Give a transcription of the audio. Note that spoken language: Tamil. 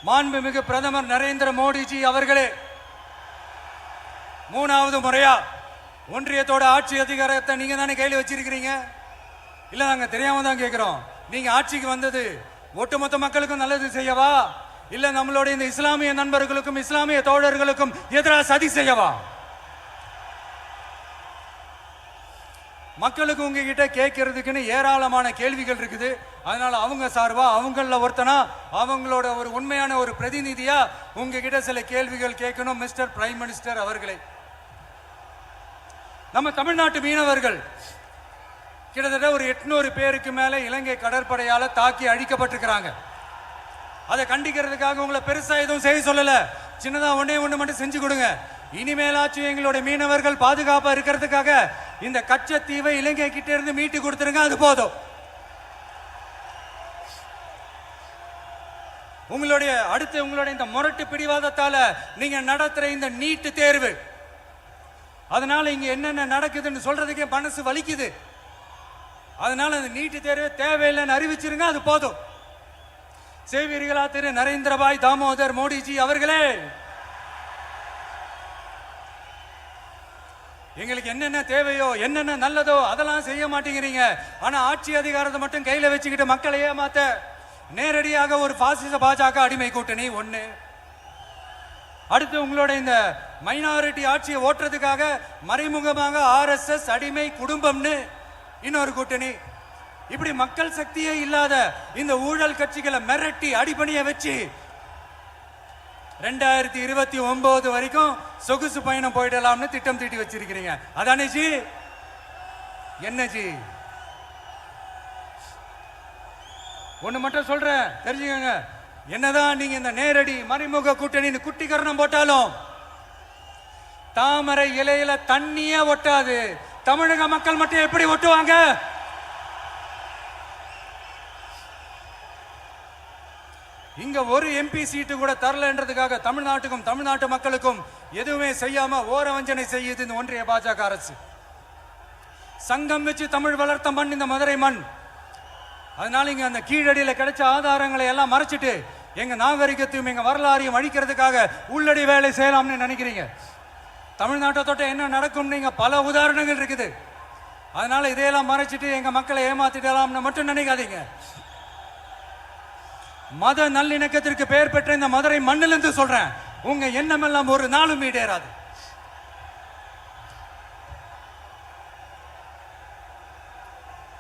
மாண்புமிகு பிரதமர் நரேந்திர மோடிஜி அவர்களே, 3வது முறையா ஒன்றியத்தோட ஆட்சி அதிகாரத்தை நீங்க தானே கையில் வச்சிருக்கிறீங்க. இல்ல நாங்க தெரியாம தான் கேட்கிறோம். நீங்க ஆட்சிக்கு வந்தது ஒட்டுமொத்த மக்களுக்கும் நல்லது செய்யவா, இல்ல நம்மளுடைய இந்த இஸ்லாமிய நண்பர்களுக்கும் இஸ்லாமிய தோழர்களுக்கும் எதிராக சதி செய்யவா? மக்களுக்கு உங்ககிட்ட கேட்கறதுக்குன்னு ஏராளமான கேள்விகள் இருக்குது. அதனால அவங்க சார்பா அவங்கள ஒருத்தனா அவங்களோட ஒரு உண்மையான ஒரு பிரதிநிதியா உங்ககிட்ட சில கேள்விகள் கேட்கணும். மிஸ்டர் பிரைம் மினிஸ்டர் அவர்களே, நம்ம தமிழ்நாட்டு மீனவர்கள் கிட்டத்தட்ட ஒரு 800 பேருக்கு மேல இலங்கை கடற்படையால தாக்கி அழிக்கப்பட்டிருக்கிறாங்க. அதை கண்டிக்கிறதுக்காக உங்களை பெருசா எதுவும் செய்ய சொல்லல, சின்னதா ஒண்ணு மட்டும் செஞ்சு கொடுங்க. இனிமேலாச்சும் எங்களுடைய மீனவர்கள் பாதுகாப்பா இருக்கிறதுக்காக இந்த கச்சத்தீவை இலங்கை கிட்ட இருந்து மீட்டு கொடுத்துருங்க, அது போதும். உங்களுடைய இந்த முரட்டு பிடிவாதத்தால நீங்க நடத்துற இந்த நீட்டு தேர்வு, அதனால இங்க என்னென்ன நடக்குதுன்னு சொல்றதுக்கே மனசு வலிக்குது. அதனால அந்த நீட்டு தேர்வு தேவையில்லைன்னு அறிவிச்சிருங்க, அது போதும். செய்வீர்களா திரு நரேந்திரபாய் தாமோதர் மோடிஜி அவர்களே? எங்களுக்கு என்னென்ன தேவையோ என்னென்ன நல்லதோ அதெல்லாம் செய்ய மாட்டேங்கிறீங்க. ஆனா ஆட்சி அதிகாரத்தை மட்டும் கையில வச்சுக்கிட்டு மக்களை ஏமாத்த நேரடியாக ஒரு பாசிச பாஜக அடிமை கூட்டணி ஒண்ணு, அடுத்து உங்களோட இந்த மைனாரிட்டி ஆட்சியை ஓட்டுறதுக்காக மறைமுகமாக RSS அடிமை குடும்பம்னு இன்னொரு கூட்டணி. இப்படி மக்கள் சக்தியே இல்லாத இந்த ஊழல் கட்சிகளை மிரட்டி அடிபணிய வச்சு 2029 வரைக்கும் சொகுசு பயணம் போயிடலாம்னு திட்டம் தீட்டி வச்சிருக்கிறீங்க. அதானே ஜி? என்ன ஜி? ஒண்ணு மட்டும் சொல்றேன், தெரிஞ்சுக்கங்க. என்னதான் நீங்க இந்த நேரடி மறைமுக கூட்டணி குட்டிகரணம் போட்டாலும் தாமரை இலையில தண்ணியே ஒட்டாது. தமிழக மக்கள் மட்டும் எப்படி ஒட்டுவாங்க? இங்க ஒரு MP சீட்டு கூட தரலன்றதுக்காக தமிழ்நாட்டுக்கும் தமிழ்நாட்டு மக்களுக்கும் எதுவுமே செய்யாம ஓரவஞ்சனை செய்யுது இந்த ஒன்றிய பாஜக அரசு. சங்கம் வச்சு தமிழ் வளர்த்த மண் இந்த மதுரை மண். அதனால இங்க அந்த கீழடியில கிடைச்ச ஆதாரங்களை எல்லாம் மறைச்சிட்டு எங்க நாகரிகத்தையும் எங்க வரலாறையும் அழிக்கிறதுக்காக உள்ளடி வேலை செய்யலாம்னு நினைக்கிறீங்க. தமிழ்நாட்டை தொட்ட என்ன நடக்கும் நீங்க பல உதாரணங்கள் இருக்குது. அதனால இதையெல்லாம் மறைச்சிட்டு எங்க மக்களை ஏமாத்திடலாம்னு மட்டும் நினைக்காதீங்க. மத நல்லிணக்கத்திற்கு பெயர் பெற்ற இந்த மதுரை மண்ணிலிருந்து சொல்றேன், உங்க எண்ணமெல்லாம் ஒரு நாளும் ஈடேறாது.